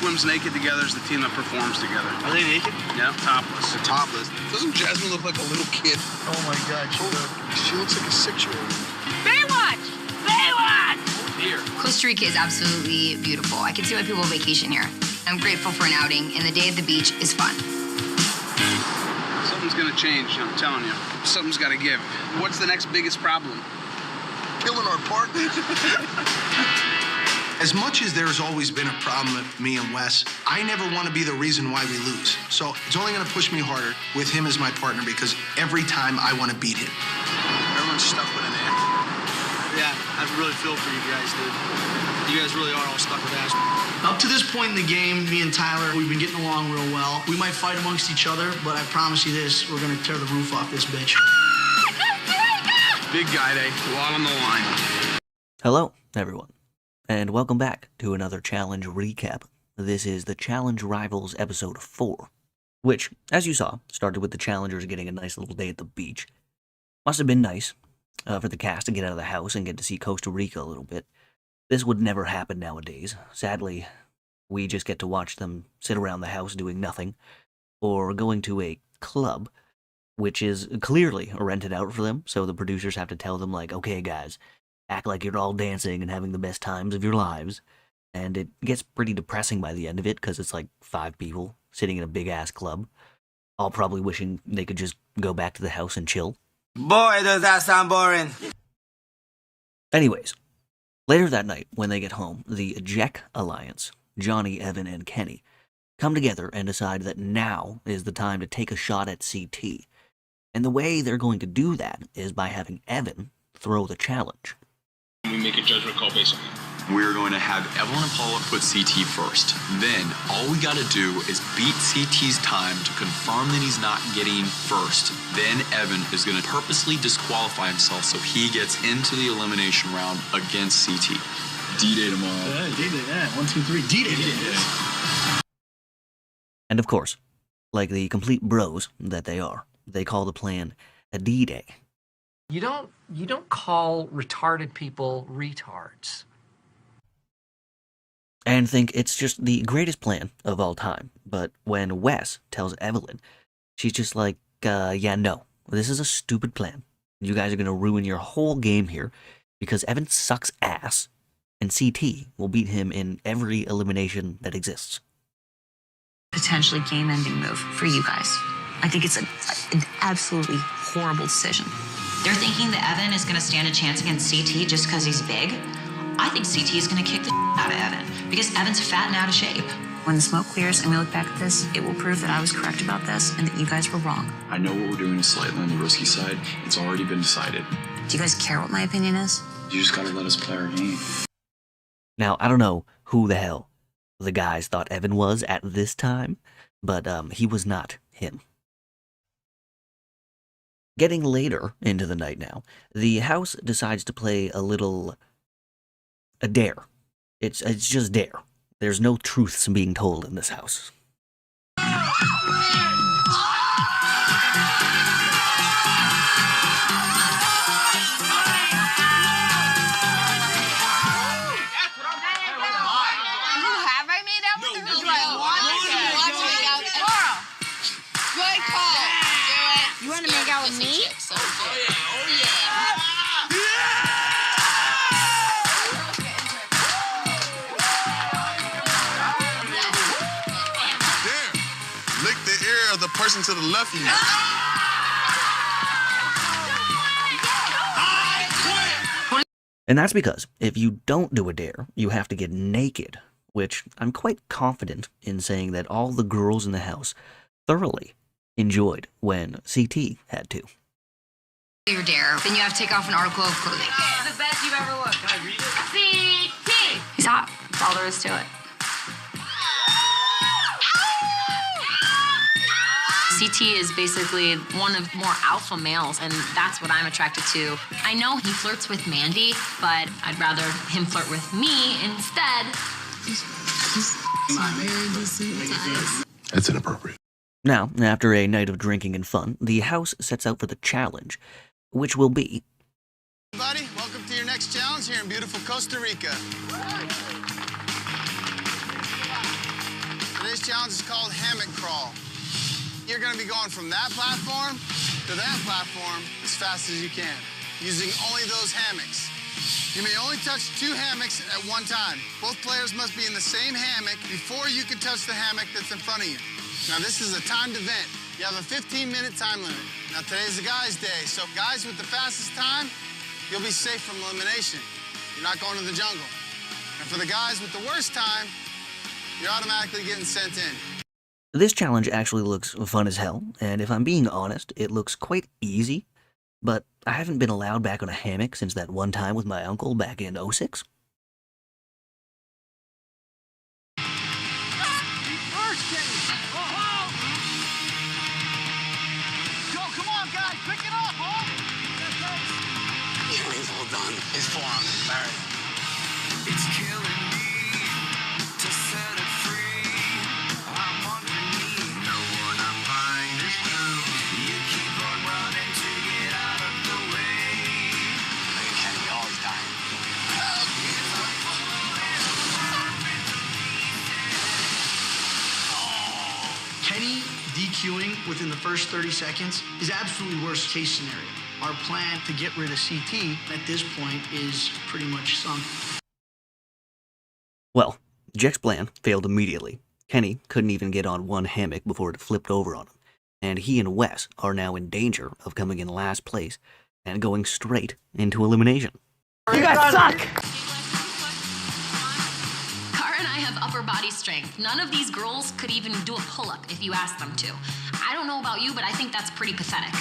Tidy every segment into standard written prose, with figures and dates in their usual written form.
swims naked together is the team that performs together. Are they naked? Yeah, topless. They're topless. Doesn't Jasmine look like a little kid? Oh my God, She looks like a 6-year-old. Baywatch! Baywatch! Here. Costa Rica is absolutely beautiful. I can see why people vacation here. I'm grateful for an outing, and the day at the beach is fun. Something's gonna change, I'm telling you. Something's gotta give. What's the next biggest problem? Killing our partners. As much as there's always been a problem with me and Wes, I never want to be the reason why we lose. So it's only going to push me harder with him as my partner because every time I want to beat him. Everyone's stuck with an ass. Yeah, I really feel for you guys, dude. You guys really are all stuck with ass. Up to this point in the game, me and Tyler, we've been getting along real well. We might fight amongst each other, but I promise you this, we're going to tear the roof off this bitch. Big guy day, a lot on the line. Hello, everyone, and welcome back to another challenge recap. This is the Challenge Rivals episode 4, which, as you saw, started with the challengers getting a nice little day at the beach. Must have been nice for the cast to get out of the house and get to see Costa Rica a little bit. This would never happen nowadays. Sadly, we just get to watch them sit around the house doing nothing, or going to a club, which is clearly rented out for them, so the producers have to tell them, like, okay guys, act like you're all dancing and having the best times of your lives. And it gets pretty depressing by the end of it, because it's like 5 people sitting in a big-ass club, all probably wishing they could just go back to the house and chill. Boy, does that sound boring. Anyways, later that night, when they get home, the Jack Alliance, Johnny, Evan, and Kenny, come together and decide that now is the time to take a shot at CT. And the way they're going to do that is by having Evan throw the challenge. We make a judgment call based on that. We're going to have Evelyn and Paula put CT first. Then, all we gotta do is beat CT's time to confirm that he's not getting first. Then Evan is gonna purposely disqualify himself so he gets into the elimination round against CT. D-Day tomorrow. Yeah, D-Day, yeah. 1, 2, 3, D-Day. And of course, like the complete bros that they are, they call the plan a D-Day. You don't call retarded people retards. And think it's just the greatest plan of all time. But when Wes tells Evelyn, she's just like, yeah, no, this is a stupid plan. You guys are going to ruin your whole game here because Evan sucks ass, and CT will beat him in every elimination that exists. Potentially game-ending move for you guys. I think it's an absolutely horrible decision. They're thinking that Evan is going to stand a chance against CT just because he's big. I think CT is going to kick the out of Evan because Evan's fat and out of shape. When the smoke clears and we look back at this, it will prove that I was correct about this and that you guys were wrong. I know what we're doing is slightly on the risky side. It's already been decided. Do you guys care what my opinion is? You just gotta let us play our game. Now, I don't know who the hell the guys thought Evan was at this time, but he was not him. Getting later into the night now, the house decides to play a dare. It's just dare. There's no truths being told in this house. You want to make out with me? Lick the ear of the person to the left of you. And that's because if you don't do a dare, you have to get naked, which I'm quite confident in saying that all the girls in the house thoroughly enjoyed when CT had to. Your dare, then you have to take off an article of clothing. The best you've ever looked. Can I read it? CT! He's hot. That's all there is to it. CT is basically one of more alpha males, and that's what I'm attracted to. I know he flirts with Mandy, but I'd rather him flirt with me instead. That's inappropriate. Now, after a night of drinking and fun, the house sets out for the challenge, which will be... Everybody, welcome to your next challenge here in beautiful Costa Rica. Today's challenge is called Hammock Crawl. You're gonna be going from that platform to that platform as fast as you can, using only those hammocks. You may only touch 2 hammocks at one time. Both players must be in the same hammock before you can touch the hammock that's in front of you. Now, this is a timed event. You have a 15-minute time limit. Now, today's the guys' day, so guys with the fastest time, you'll be safe from elimination. You're not going to the jungle. And for the guys with the worst time, you're automatically getting sent in. This challenge actually looks fun as hell, and if I'm being honest, it looks quite easy, but I haven't been allowed back on a hammock since that one time with my uncle back in '06. Come on, guys, pick it up, huh? He's all done. His forearm is buried. It's killing me to set it free. I'm underneath, know what I'm buying is true. You keep on running to get out of the way. Look at Kenny, always dying. Kenny DQing within the first 30 seconds is absolutely worst case scenario. Our plan to get rid of CT at this point is pretty much sunk. Well, Jack's plan failed immediately. Kenny couldn't even get on one hammock before it flipped over on him, and he and Wes are now in danger of coming in last place and going straight into elimination. You guys suck! Cara and I have upper body strength. None of these girls could even do a pull-up if you asked them to. I don't know about you, but I think that's pretty pathetic.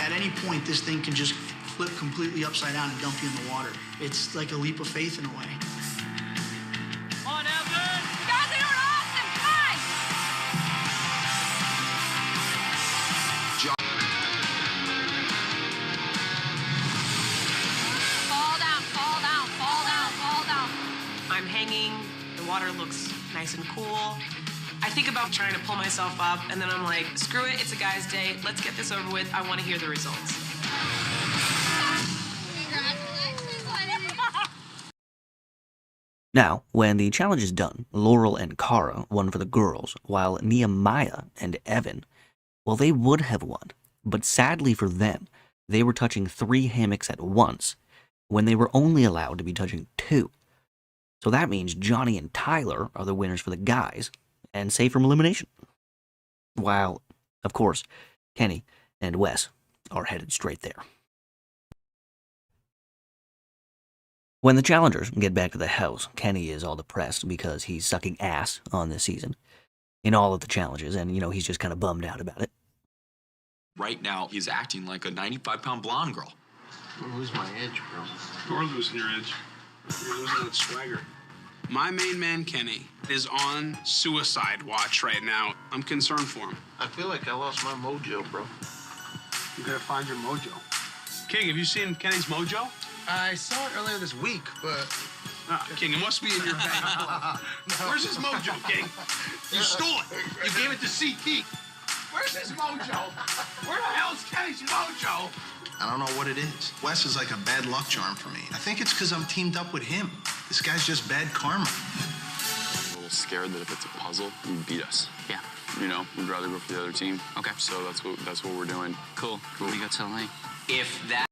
At any point, this thing can just flip completely upside down and dump you in the water. It's like a leap of faith in a way. Come on, Evan! You guys are doing awesome! Guys! Fall down, fall down, fall down, fall down. I'm hanging, the water looks nice and cool. I think about trying to pull myself up, and then I'm like, screw it, it's a guy's day. Let's get this over with. I want to hear the results. Now, when the challenge is done, Laurel and Cara won for the girls, while Nehemiah and Evan, well, they would have won. But sadly for them, they were touching 3 hammocks at once, when they were only allowed to be touching 2. So that means Johnny and Tyler are the winners for the guys, and safe from elimination. While, of course, Kenny and Wes are headed straight there. When the challengers get back to the house, Kenny is all depressed because he's sucking ass on this season in all of the challenges, and, he's just kind of bummed out about it. Right now, he's acting like a 95-pound blonde girl. I'm losing my edge, bro. You're losing your edge. You're losing that swagger. My main man, Kenny, is on suicide watch right now. I'm concerned for him. I feel like I lost my mojo, bro. You gotta find your mojo. King, have you seen Kenny's mojo? I saw it earlier this week, but... King, it must be in your bag. Where's his mojo, King? You stole it. You gave it to CT. Where's his mojo? Where the hell's Kenny's mojo? I don't know what it is. Wes is like a bad luck charm for me. I think it's because I'm teamed up with him. This guy's just bad karma. I'm a little scared that if it's a puzzle, you'd beat us. Yeah. We'd rather go for the other team. Okay. So that's what we're doing. Cool. What do you got to tell me? If that...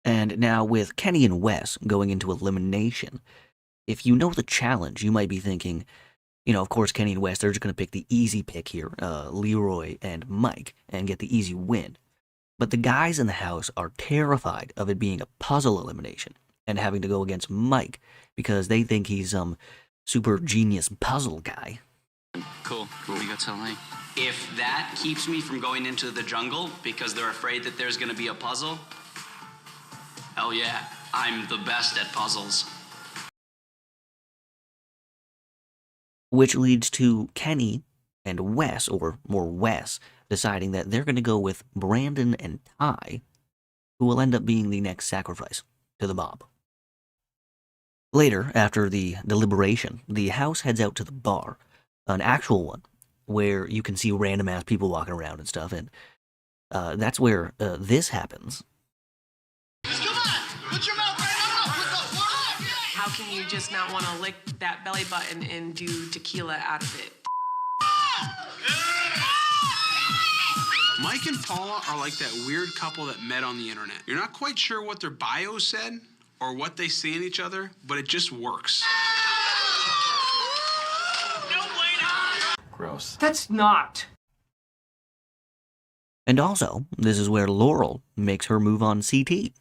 And now with Kenny and Wes going into elimination, if you know the challenge, you might be thinking, of course, Kenny and Wes, they're just going to pick the easy pick here, Leroy and Mike, and get the easy win. But the guys in the house are terrified of it being a puzzle elimination and having to go against Mike because they think he's some super genius puzzle guy. Cool. What do you got to tell me? If that keeps me from going into the jungle because they're afraid that there's going to be a puzzle, hell yeah, I'm the best at puzzles. Which leads to Kenny and Wes, or more Wes, deciding that they're going to go with Brandon and Ty, who will end up being the next sacrifice to the mob. Later, after the deliberation, the house heads out to the bar, an actual one, where you can see random-ass people walking around and stuff, and That's where this happens. How can you just not want to lick that belly button and do tequila out of it? Mike and Paula are like that weird couple that met on the internet. You're not quite sure what their bio said or what they see in each other, but it just works. Gross. That's not. And also, this is where Laurel makes her move on CT,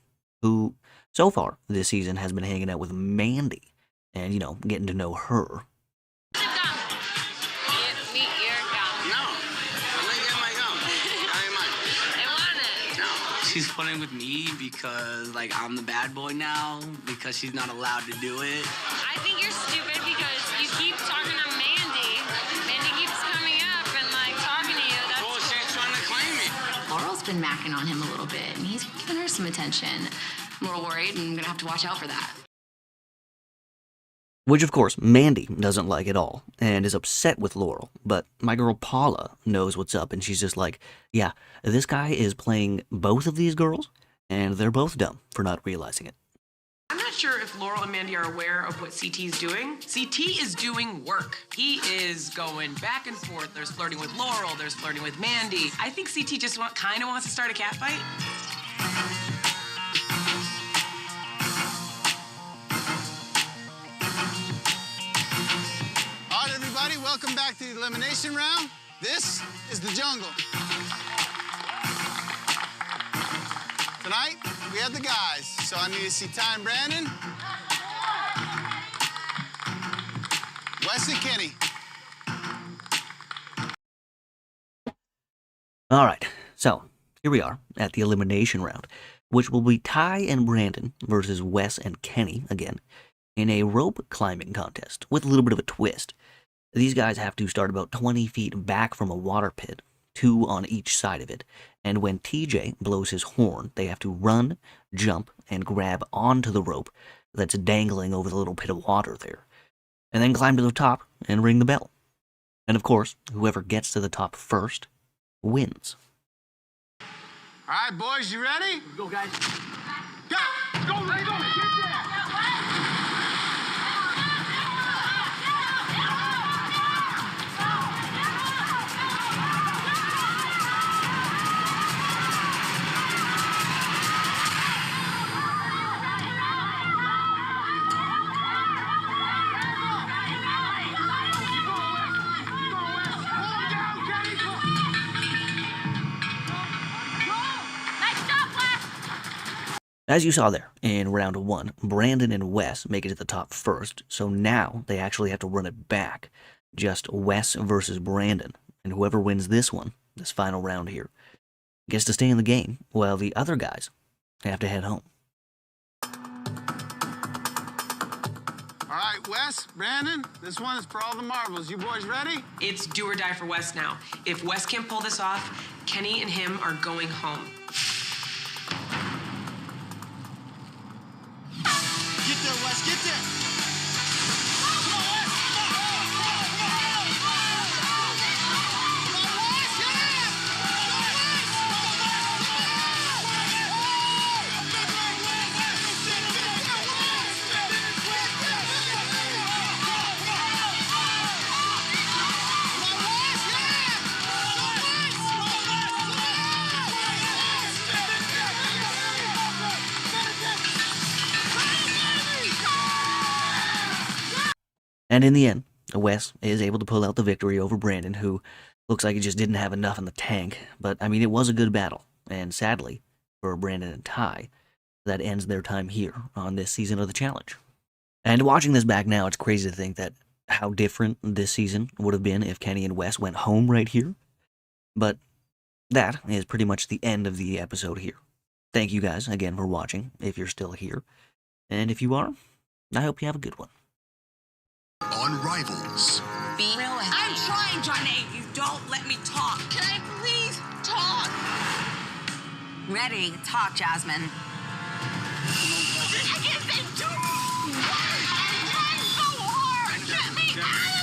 who, so far this season, has been hanging out with Mandy and, you know, getting to know her. She's playing with me because, like, I'm the bad boy now, because she's not allowed to do it. I think you're stupid because you keep talking to Mandy. Mandy keeps coming up and, like, talking to you. That's well, she's trying to claim me. Laurel's been macking on him a little bit, and he's giving her some attention. I'm a little worried, and I'm gonna have to watch out for that. Which, of course, Mandy doesn't like at all, and is upset with Laurel. But my girl Paula knows what's up, and she's just like, yeah, this guy is playing both of these girls, and they're both dumb for not realizing it. I'm not sure if Laurel and Mandy are aware of what CT's doing. CT is doing work. He is going back and forth. There's flirting with Laurel, there's flirting with Mandy. I think CT just kind of wants to start a catfight. Welcome back to the elimination round. This is the jungle. Tonight, we have the guys. So I need to see Ty and Brandon, Wes and Kenny. All right, so here we are at the elimination round, which will be Ty and Brandon versus Wes and Kenny again in a rope climbing contest with a little bit of a twist. These guys have to start about 20 feet back from a water pit, 2 on each side of it, and when TJ blows his horn, they have to run, jump, and grab onto the rope that's dangling over the little pit of water there, and then climb to the top and ring the bell. And of course, whoever gets to the top first wins. All right, boys, you ready? Go, guys. Go! Go, Ray, go! Get there! As you saw there in round 1, Brandon and Wes make it to the top first, so now they actually have to run it back. Just Wes versus Brandon, and whoever wins this one, this final round here, gets to stay in the game, while the other guys have to head home. All right, Wes, Brandon, this one is for all the marbles. You boys ready? It's do or die for Wes now. If Wes can't pull this off, Kenny and him are going home. Get there, Wes, get there! And in the end, Wes is able to pull out the victory over Brandon, who looks like he just didn't have enough in the tank. But, I mean, it was a good battle. And sadly, for Brandon and Ty, that ends their time here on this season of the challenge. And watching this back now, it's crazy to think that how different this season would have been if Kenny and Wes went home right here. But that is pretty much the end of the episode here. Thank you guys again for watching, if you're still here. And if you are, I hope you have a good one. On Rivals. Be real. I'm trying, Johnny. You don't let me talk. Can I please talk? Ready? Talk, Jasmine. I can't say too. I'm trying so hard. Get me out.